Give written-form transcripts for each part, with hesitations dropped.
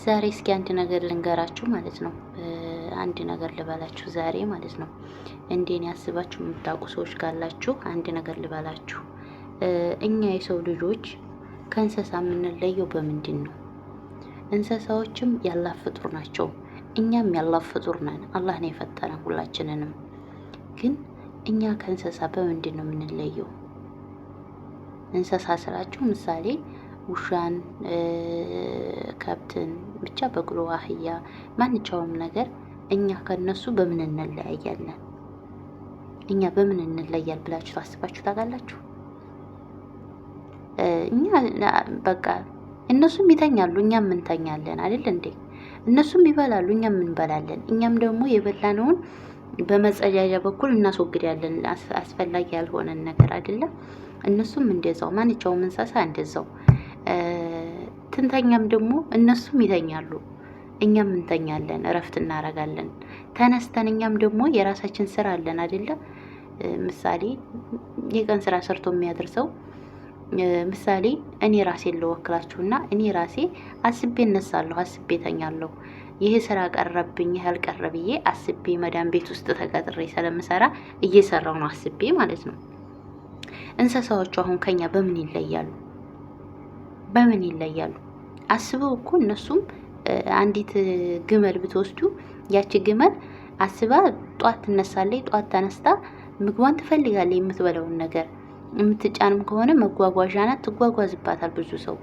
ዛሬ እስኪ አንድ ነገር ልንገራችሁ ማለት ነው። አንድ ነገር ልበላችሁ ዛሬ ማለት ነው። እንዴን ያስባችሁ የምታውቁ ሰዎች ካላችሁ አንድ ነገር ልበላችሁ። እኛ የሰው ልጆች ከእንስሳ የምንለየው በምንድን ነው? እንስሳዎችም ያላህ ፍጡር ናቸው፣ እኛም ያላህ ፍጡር ነን። አላህ ነው የፈጠረን ሁላችንንም። ግን እኛ ከእንስሳ በምንድን ነው የምንለየው? እንስሳ ስላችሁ ምሳሌ ውሻን፣ ከብትን፣ ብቻ በቅሎ፣ አህያ፣ ማንኛውም ነገር እኛ ከነሱ በምን እንለያያለን? እኛ በምን እንለያል ብላችሁ ታስባችሁ ታውቃላችሁ? እኛ በቃ እነሱም ይተኛሉ እኛም እንተኛለን አይደል እንዴ? እነሱም ይበላሉ እኛም እንበላለን። እኛም ደግሞ የበላነውን በመጸዳጃ በኩል እናስወግዳለን፣ አስፈላጊ ያልሆነን ነገር አይደለም። እነሱም እንደዛው፣ ማንኛውም እንስሳ እንደዛው። ትንተኛም ደግሞ እነሱም ይተኛሉ እኛም እንተኛለን፣ እረፍት እናረጋለን። ተነስተን እኛም ደግሞ የራሳችን ስራ አለን አይደለ? ምሳሌ የቀን ስራ ሰርቶ የሚያደርሰው ምሳሌ እኔ ራሴን ልወክላችሁና እኔ ራሴ አስቤ እነሳለሁ፣ አስቤ ተኛለሁ። ይሄ ስራ ቀረብኝ ያህል ቀረ ብዬ አስቤ መዳም ቤት ውስጥ ተቀጥሬ ስለምሰራ እየሰራው ነው አስቤ ማለት ነው። እንስሳዎቹ አሁን ከኛ በምን ይለያሉ? በምን ይለያሉ? አስበው እኮ እነሱም አንዲት ግመል ብትወስዱ ያቺ ግመል አስባ ጧት ትነሳለች። ጧት ተነስታ ምግቧን ትፈልጋለች፣ የምትበላውን ነገር። የምትጫንም ከሆነ መጓጓዣ ናት፣ ትጓጓዝባታል ብዙ ሰው።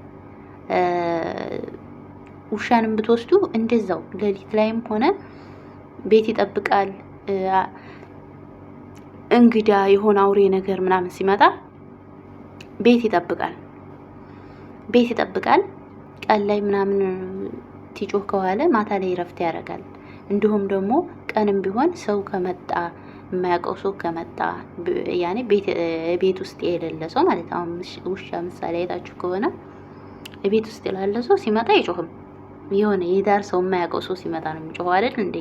ውሻንም ብትወስዱ እንደዛው ሌሊት ላይም ሆነ ቤት ይጠብቃል። እንግዳ የሆነ አውሬ ነገር ምናምን ሲመጣ ቤት ይጠብቃል፣ ቤት ይጠብቃል። ቀን ላይ ምናምን ቲጮህ ከዋለ ማታ ላይ ረፍት ያደርጋል። እንዲሁም ደግሞ ቀንም ቢሆን ሰው ከመጣ የማያውቀው ሰው ከመጣ ያኔ ቤት ውስጥ የሌለ ሰው ማለት ነው። ውሻ ምሳሌ አይታችሁ ከሆነ ቤት ውስጥ ያለ ሰው ሲመጣ አይጮህም። የሆነ የዳር ሰው የማያውቀው ሰው ሲመጣ ነው የሚጮኸው አይደል እንዴ?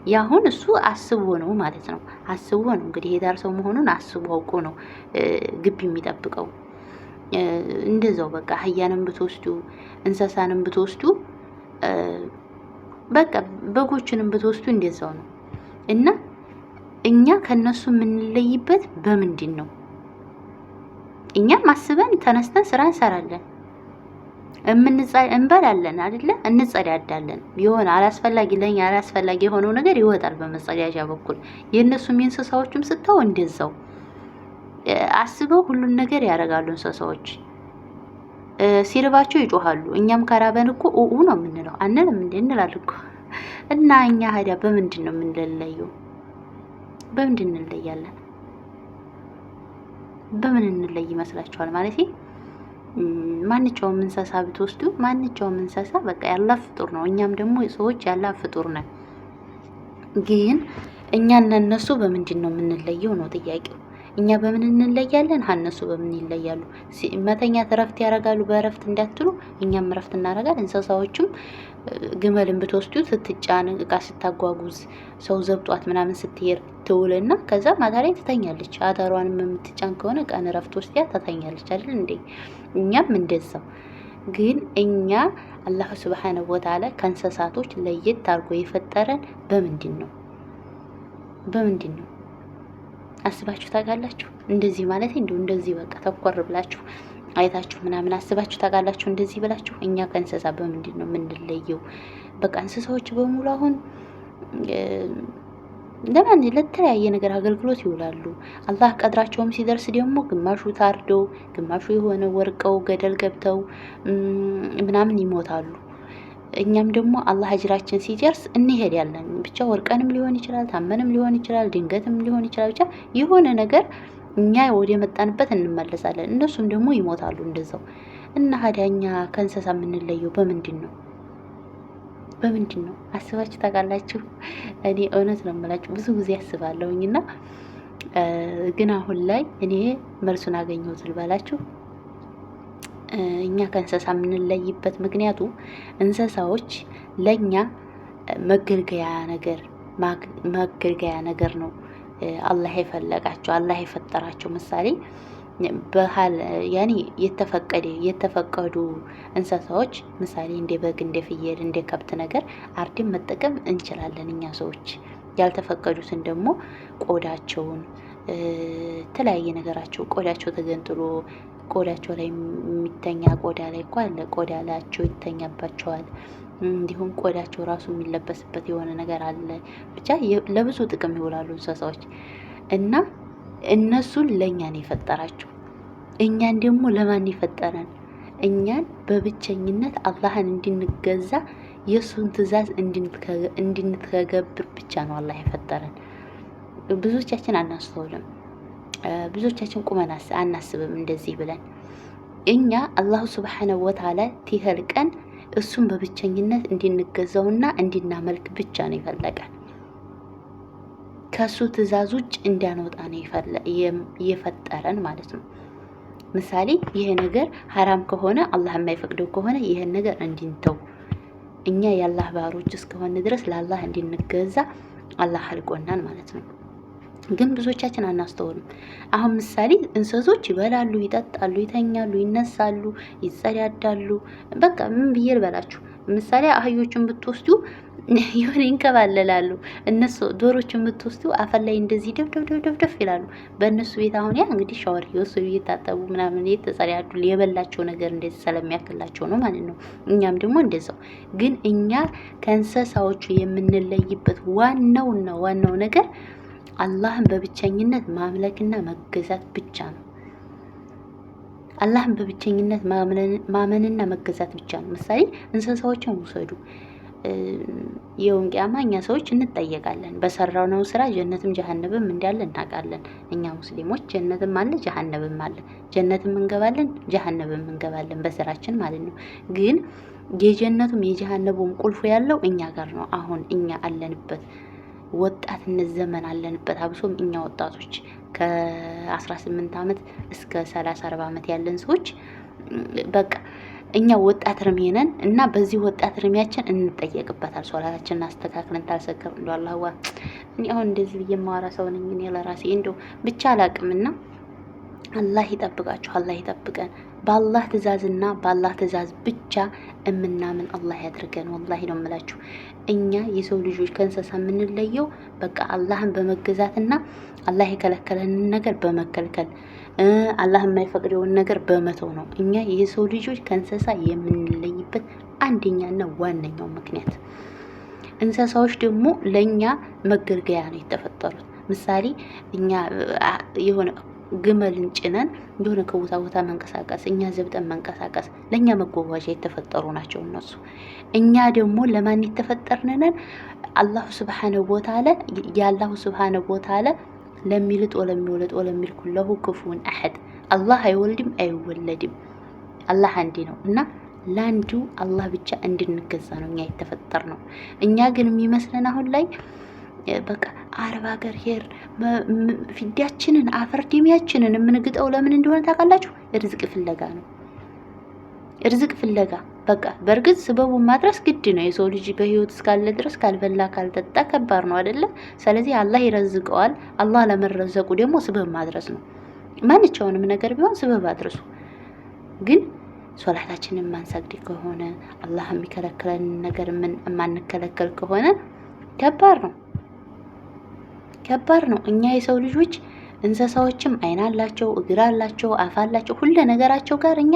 ያሁን እሱ አስቦ ነው ማለት ነው። አስቦ ነው እንግዲህ የዳር ሰው መሆኑን አስቦ አውቆ ነው ግቢ የሚጠብቀው። እንደዛው በቃ አህያንም ብትወስዱ እንስሳንም ብትወስዱ በቃ በጎችንም ብትወስዱ እንደዛው ነው። እና እኛ ከነሱ የምንለይበት በምንድን ነው? እኛም አስበን ተነስተን ስራ እንሰራለን፣ እንበላለን አይደለ? እንጸዳዳለን። የሆነ አላስፈላጊ ለኛ አላስፈላጊ የሆነው ነገር ይወጣል በመጸዳጃ በኩል። የእነሱም የእንስሳዎችም ስታው እንደዛው አስበው ሁሉን ነገር ያደርጋሉ። እንስሳዎች ሲርባቸው ይጮሃሉ። እኛም ከራበን እኮ ኡኡ ነው የምንለው አንልም እንዴ? እንላለን እኮ። እና እኛ ሀዲያ በምንድን ነው የምንለየው? በምንድን እንለያለን? በምን እንለይ ይመስላችኋል? ማለት ማንኛውም እንስሳ ብትወስዱ ማንኛውም እንስሳ በቃ ያላህ ፍጡር ነው። እኛም ደግሞ ሰዎች ያላህ ፍጡር ነን። ግን እኛና እነሱ በምንድን ነው የምንለየው ነው ጥያቄው። እኛ በምን እንለያለን? እነሱ በምን ይለያሉ? መተኛት እረፍት ያደርጋሉ። በእረፍት እንዳትሉ እኛም እረፍት እናደርጋለን። እንስሳዎችም ግመልን ብትወስዱ ስትጫን እቃ ስታጓጉዝ ሰው ዘብጧት ምናምን ስትሄድ ትውልና ከዛ ማታ ላይ ትተኛለች። አዳሯንም የምትጫን ከሆነ ቀን እረፍት ወስዳ ትተኛለች አይደል እንዴ? እኛም እንደዛው። ግን እኛ አላህ ሱብሓነሁ ወተዓላ ከእንስሳቶች ለየት አድርጎ የፈጠረን በምንድን ነው? በምንድን ነው አስባችሁ ታውቃላችሁ? እንደዚህ ማለት እንደዚህ በቃ ተኮር ብላችሁ አይታችሁ ምናምን አስባችሁ ታውቃላችሁ? እንደዚህ ብላችሁ እኛ ከእንስሳ በምንድን ነው የምንለየው? በቃ እንስሳዎች በሙሉ አሁን ለተለያየ ነገር አገልግሎት ይውላሉ። አላህ ቀድራቸውም ሲደርስ ደግሞ ግማሹ ታርደው ግማሹ የሆነ ወርቀው ገደል ገብተው ምናምን ይሞታሉ። እኛም ደግሞ አላህ አጅራችን ሲጨርስ እንሄዳለን። ብቻ ወርቀንም ሊሆን ይችላል፣ ታመንም ሊሆን ይችላል፣ ድንገትም ሊሆን ይችላል። ብቻ የሆነ ነገር እኛ ወደ መጣንበት እንመለሳለን። እነሱም ደግሞ ይሞታሉ እንደዛው። እና ሀዲያ እኛ ከእንስሳ የምንለየው በምንድን ነው? በምንድን ነው አስባችሁ ታውቃላችሁ? እኔ እውነት ነው የምላችሁ ብዙ ጊዜ አስባለሁኝና ግን አሁን ላይ እኔ መልሱን አገኘሁት ልበላችሁ። እኛ ከእንስሳ የምንለይበት ምክንያቱ እንስሳዎች ለኛ መገልገያ ነገር ነው። አላህ የፈለጋቸው አላህ የፈጠራቸው። ምሳሌ በሐል ያኔ የተፈቀዱ እንስሳዎች ምሳሌ እንደ በግ፣ እንደ ፍየል፣ እንደ ከብት ነገር አርድን መጠቀም እንችላለን እኛ ሰዎች። ያልተፈቀዱትን ደግሞ ቆዳቸውን የተለያየ ነገራቸው ቆዳቸው ተገንጥሎ ቆዳቸው ላይ የሚተኛ ቆዳ ላይ እኮ አለ። ቆዳ ላያቸው ይተኛባቸዋል። እንዲሁም ቆዳቸው ራሱ የሚለበስበት የሆነ ነገር አለ። ብቻ ለብዙ ጥቅም ይውላሉ እንስሳዎች እና እነሱን ለእኛ ነው የፈጠራቸው። እኛን ደግሞ ለማን የፈጠረን? እኛን በብቸኝነት አላህን እንድንገዛ የእሱን ትእዛዝ እንድንተገብር ብቻ ነው አላህ የፈጠረን። ብዙዎቻችን አናስተውልም። ብዙዎቻችን ቁመን አናስብም እንደዚህ ብለን። እኛ አላሁ ሱብሓነሁ ወተዓላ ትኸልቀን እሱን በብቸኝነት እንድንገዛውና እንድናመልክ ብቻ ነው የፈለቀን። ከሱ ትእዛዝ ውጭ እንዳንወጣ ነው የፈጠረን ማለት ነው። ምሳሌ ይሄ ነገር ሐራም ከሆነ አላህ የማይፈቅደው ከሆነ ይሄን ነገር እንድንተው እኛ የአላህ ባሮች እስከሆነ ድረስ ለአላህ እንድንገዛ አላህ አልቆናል ማለት ነው። ግን ብዙዎቻችን አናስተውልም። አሁን ምሳሌ እንስሶች ይበላሉ፣ ይጠጣሉ፣ ይተኛሉ፣ ይነሳሉ፣ ይጸዳዳሉ። በቃ ምን ብዬ ልበላችሁ? ምሳሌ አህዮችን ብትወስዱ የሆነ ይንከባለላሉ። እነሱ ዶሮችን ብትወስዱ አፈር ላይ እንደዚህ ደፍ ይላሉ። በእነሱ ቤት አሁን ያ እንግዲህ ሻወር እየወሰዱ እየታጠቡ ምናምን እየተጸዳዱ የበላቸው ነገር እንደዚህ ስለሚያክላቸው ነው ማለት ነው። እኛም ደግሞ እንደዛው። ግን እኛ ከእንስሳዎቹ የምንለይበት ዋናው ነገር አላህን በብቸኝነት ማምለክና መገዛት ብቻ ነው። አላህን በብቸኝነት ማመንና መገዛት ብቻ ነው። ምሳሌ እንስሳዎችን ውሰዱ። የውም ቂያማ እኛ ሰዎች እንጠየቃለን። በሰራው ነው ስራ ጀነትም ጀሃነምም እንዳለ እናውቃለን። እኛ ሙስሊሞች ጀነትም አለ ጀሃነምም አለ። ጀነትም እንገባለን ጀሃነምም እንገባለን በስራችን ማለት ነው። ግን የጀነቱም የጀሃነቡም ቁልፉ ያለው እኛ ጋር ነው። አሁን እኛ አለንበት ወጣትነት ዘመን አለንበት። አብሶም እኛ ወጣቶች ከ18 ዓመት እስከ 30-40 ዓመት ያለን ሰዎች በቃ እኛ ወጣት እርሜ ነን እና በዚህ ወጣት እርሜያችን እንጠየቅበታል። ሶላታችንን አስተካክለን ታልሰከር እንደው አላህዋ እኔ አሁን እንደዚህ ብዬ ማወራ ሰው ነኝ እኔ ለራሴ እንደው ብቻ አላቅምና አላህ ይጠብቃችሁ፣ አላህ ይጠብቀን። በአላህ ትእዛዝና በአላህ ትእዛዝ ብቻ እምናምን አላህ ያድርገን። ወላሂ ነው የምላችሁ። እኛ የሰው ልጆች ከእንስሳ የምንለየው በቃ አላህን በመገዛትና አላህ የከለከለንን ነገር በመከልከል አላህ የማይፈቅደውን ነገር በመተው ነው። እኛ የሰው ልጆች ከእንስሳ የምንለይበት አንደኛና ዋነኛው ምክንያት። እንስሳዎች ደግሞ ለእኛ መገልገያ ነው የተፈጠሩት። ምሳሌ እኛ የሆነ ግመልን ጭነን የሆነ ከቦታ ቦታ መንቀሳቀስ፣ እኛ ዘብጠን መንቀሳቀስ ለእኛ መጓጓዣ የተፈጠሩ ናቸው እነሱ። እኛ ደግሞ ለማን የተፈጠርነን? አላሁ ስብሓነሁ ወተዓላ የአላሁ ስብሓነሁ ወተዓላ ለሚልጥ ወለሚወለድ ወለሚልኩ ለሁ ክፉን አሐድ። አላህ አይወልድም አይወለድም። አላህ አንድ ነው እና ለአንዱ አላህ ብቻ እንድንገዛ ነው እኛ የተፈጠር ነው። እኛ ግን የሚመስለን አሁን ላይ በቃ አረብ ሀገር ሄር ፊዳችንን አፈር ደሚያችንን የምንግጠው ለምን እንደሆነ ታውቃላችሁ? ርዝቅ ፍለጋ ነው። ርዝቅ ፍለጋ በቃ በእርግጥ ስበቡን ማድረስ ግድ ነው። የሰው ልጅ በህይወት እስካለ ድረስ ካልበላ ካልጠጣ ከባድ ነው አይደለ? ስለዚህ አላህ ይረዝቀዋል። አላህ ለመረዘቁ ደግሞ ስበብ ማድረስ ነው። ማንኛውንም ነገር ቢሆን ስበብ አድርሱ። ግን ሶላታችንን ማንሰግድ ከሆነ አላህ የሚከለክለን ነገር የማንከለከል ከሆነ ከባድ ነው። እኛ የሰው ልጆች እንስሳዎችም አይን አላቸው፣ እግር አላቸው፣ አፍ አላቸው፣ ሁሉ ነገራቸው ጋር እኛ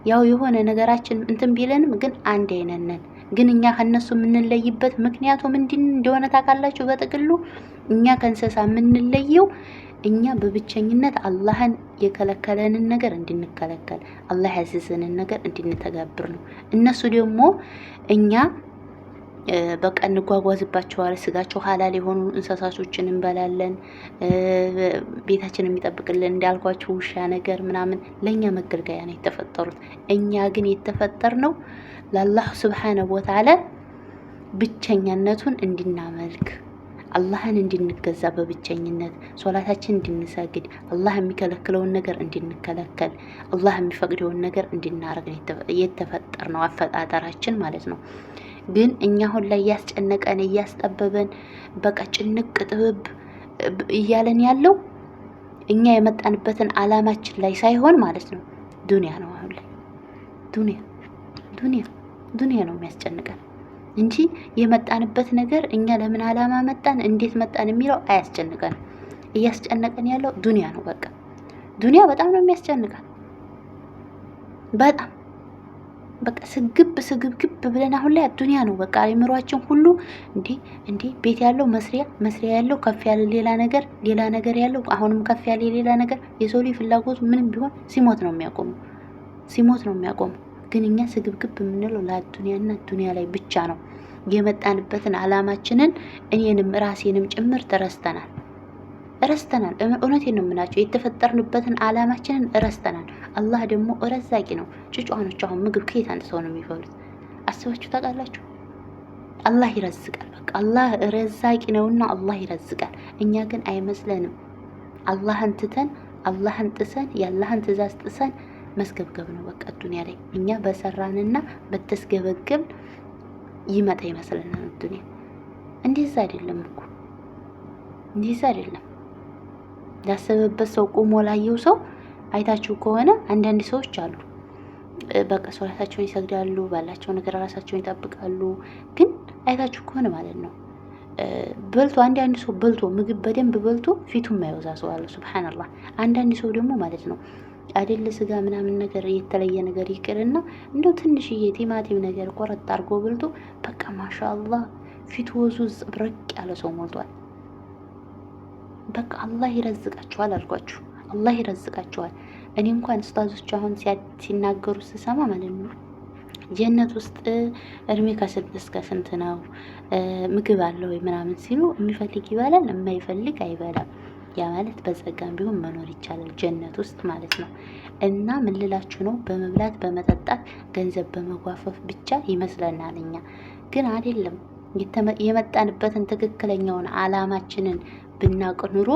ያው የሆነ ነገራችን እንትን ቢለንም ግን አንድ አይነት ነን። ግን እኛ ከነሱ የምንለይበት ምክንያቱ ምንድን እንደሆነ ታውቃላችሁ? በጥቅሉ እኛ ከእንስሳ የምንለየው እኛ በብቸኝነት አላህን የከለከለንን ነገር እንድንከለከል፣ አላህ ያዘዘንን ነገር እንድንተገብር ነው። እነሱ ደግሞ እኛ በቃ እንጓጓዝባቸዋለን። ስጋቸው ሀላል የሆኑ እንስሳቶችን እንበላለን። ቤታችን የሚጠብቅልን እንዳልኳቸው ውሻ ነገር ምናምን ለእኛ መገልገያ ነው የተፈጠሩት። እኛ ግን የተፈጠርነው ለአላህ ስብሓነሁ ወተዓላ ብቸኛነቱን እንድናመልክ፣ አላህን እንድንገዛ በብቸኝነት ሶላታችን እንድንሰግድ፣ አላህ የሚከለክለውን ነገር እንድንከለከል፣ አላህ የሚፈቅደውን ነገር እንድናረግ የተፈጠርነው አፈጣጠራችን ማለት ነው። ግን እኛ አሁን ላይ እያስጠበበን በቃ ጭንቅ ጥብብ እያለን ያለው እኛ የመጣንበትን አላማችን ላይ ሳይሆን ማለት ነው ዱንያ ነው። አሁን ላይ ዱንያ ነው የሚያስጨንቀን እንጂ የመጣንበት ነገር እኛ ለምን አላማ መጣን፣ እንዴት መጣን የሚለው አያስጨንቀንም። እያስጨነቀን ያለው ዱንያ ነው። በቃ ዱንያ በጣም ነው የሚያስጨንቀን። በቃ ስግብግብ ብለን አሁን ላይ ዱንያ ነው በቃ አይምሯችን ሁሉ እንዴ ቤት ያለው መስሪያ ያለው ከፍ ያለ ሌላ ነገር ያለው አሁንም ከፍ ያለ ሌላ ነገር። የሰው ልጅ ፍላጎቱ ምንም ቢሆን ሲሞት ነው የሚያቆመው። ግን እኛ ስግብግብ የምንለው ለዱንያና ዱንያ ላይ ብቻ ነው። የመጣንበትን አላማችንን እኔንም ራሴንም ጭምር ረስተናል። እውነቴን ነው የምላቸው። የተፈጠርንበትን አላማችንን ረስተናል። አላህ ደግሞ ረዛቂ ነው። ጭጫኖች አሁን ምግብ ከየት አንድ ሰው ነው የሚበሉት? አስባችሁ ታውቃላችሁ? አላህ ይረዝቃል። በቃ አላህ ረዛቂ ነውና አላህ ይረዝቃል። እኛ ግን አይመስለንም። አላህን ትተን አላህን ጥሰን የአላህን ትእዛዝ ጥሰን መስገብገብ ነው በቃ ዱንያ ላይ። እኛ በሰራንና በተስገበገብ ይመጣ ይመስለናል ዱንያ። እንደዛ አይደለም እኮ እንደዛ አይደለም። ያሰበበት ሰው ቆሞ ላየው ሰው አይታችሁ ከሆነ አንዳንድ ሰዎች አሉ በቃ ሶላታቸውን ይሰግዳሉ፣ ባላቸው ነገር ራሳቸውን ይጠብቃሉ። ግን አይታችሁ ከሆነ ማለት ነው በልቶ አንዳንድ ሰው በልቶ ምግብ በደንብ በልቶ ፊቱን ማይወዛ ሰው አለ። ሱብሃንአላህ። አንዳንድ ሰው ደግሞ ማለት ነው አይደለ ስጋ ምናምን ነገር የተለየ ነገር ይቅርና እንደው ትንሽዬ ቲማቲም ነገር ቆረጥ አድርጎ በልቶ በቃ ማሻአላህ ፊቱ ወዙ ዝብረቅ ያለ ሰው ሞልቷል። በቃ አላህ ይረዝቃቸዋል አልኳችሁ። አላህ ይረዝቃቸዋል። እኔ እንኳን ኡስታዞች አሁን ሲናገሩ ስሰማ ማለት ነው ጀነት ውስጥ እድሜ ከስንት እስከ ስንት ነው ምግብ አለ ወይ ምናምን ሲሉ የሚፈልግ ይበላል፣ የማይፈልግ አይበላም። ያ ማለት በጸጋም ቢሆን መኖር ይቻላል ጀነት ውስጥ ማለት ነው። እና ምን ልላችሁ ነው፣ በመብላት በመጠጣት ገንዘብ በመጓፈፍ ብቻ ይመስለናል እኛ። ግን አይደለም። የመጣንበትን ትክክለኛውን አላማችንን ብናውቅ ኑሮ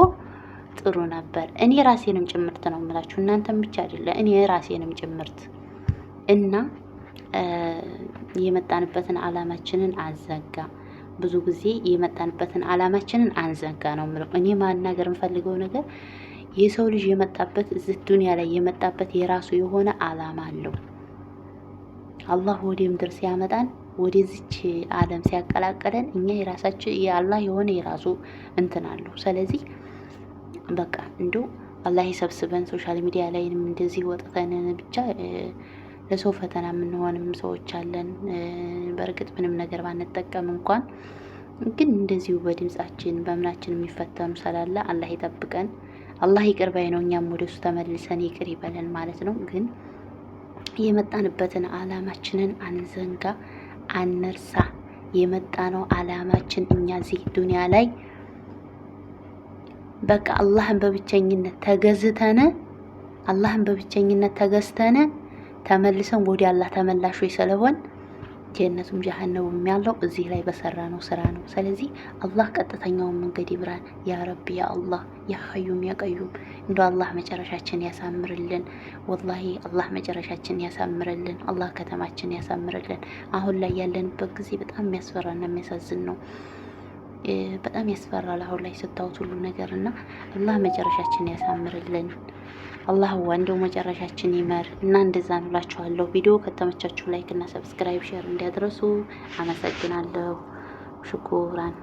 ጥሩ ነበር። እኔ ራሴንም ጭምርት ነው የምላችሁ፣ እናንተም ብቻ አይደለ፣ እኔ ራሴንም ጭምርት። እና የመጣንበትን አላማችንን አዘጋ። ብዙ ጊዜ የመጣንበትን አላማችንን አንዘጋ ነው የምለው። እኔ ማናገር የምፈልገው ነገር የሰው ልጅ የመጣበት እዚህ ዱንያ ላይ የመጣበት የራሱ የሆነ አላማ አለው። አላህ ወደ ምድር ሲያመጣን ወደዚች ዓለም ሲያቀላቀለን እኛ የራሳችን የአላህ የሆነ የራሱ እንትን አለው። ስለዚህ በቃ እንደው አላህ ይሰብስበን። ሶሻል ሚዲያ ላይንም እንደዚህ ወጥተን ብቻ ለሰው ፈተና የምንሆንም ሰዎች አለን። በእርግጥ ምንም ነገር ባንጠቀም እንኳን ግን እንደዚሁ በድምጻችን በእምናችን የሚፈተኑ ስላለ አላህ ይጠብቀን። አላህ ይቅር ባይ ነው። እኛም ወደሱ ተመልሰን ይቅር ይበለን ማለት ነው። ግን የመጣንበትን አላማችንን አንዘንጋ፣ አንርሳ። የመጣነው አላማችን እኛ እዚህ ዱንያ ላይ በቃ አላህን በብቸኝነት ተገዝተን ተመልሰን ወደ አላህ ተመላሾች ስለሆን ጀነቱም ጀሃነሙም ያለው እዚህ ላይ በሰራ ነው ስራ ነው። ስለዚህ አላህ ቀጥተኛውን መንገድ ይብራን። ያ ረቢ ያ አላህ ያ ሀዩም ያ ቀዩም እንደ አላህ መጨረሻችን ያሳምርልን። ወላሂ አላህ መጨረሻችን ያሳምርልን። አላህ ከተማችን ያሳምርልን። አሁን ላይ ያለንበት ጊዜ በጣም የሚያስፈራና የሚያሳዝን ነው። በጣም ያስፈራል አሁን ላይ ስታዩት ሁሉ ነገርና አላህ መጨረሻችን ያሳምርልን። አላህ ወንደው መጨረሻችን ይመር እና እንደዛ ነው እላችኋለሁ። ቪዲዮ ከተመቻችሁ ላይክ እና ሰብስክራይብ ሼር እንዲያደርሱ አመሰግናለሁ። ሽኩራን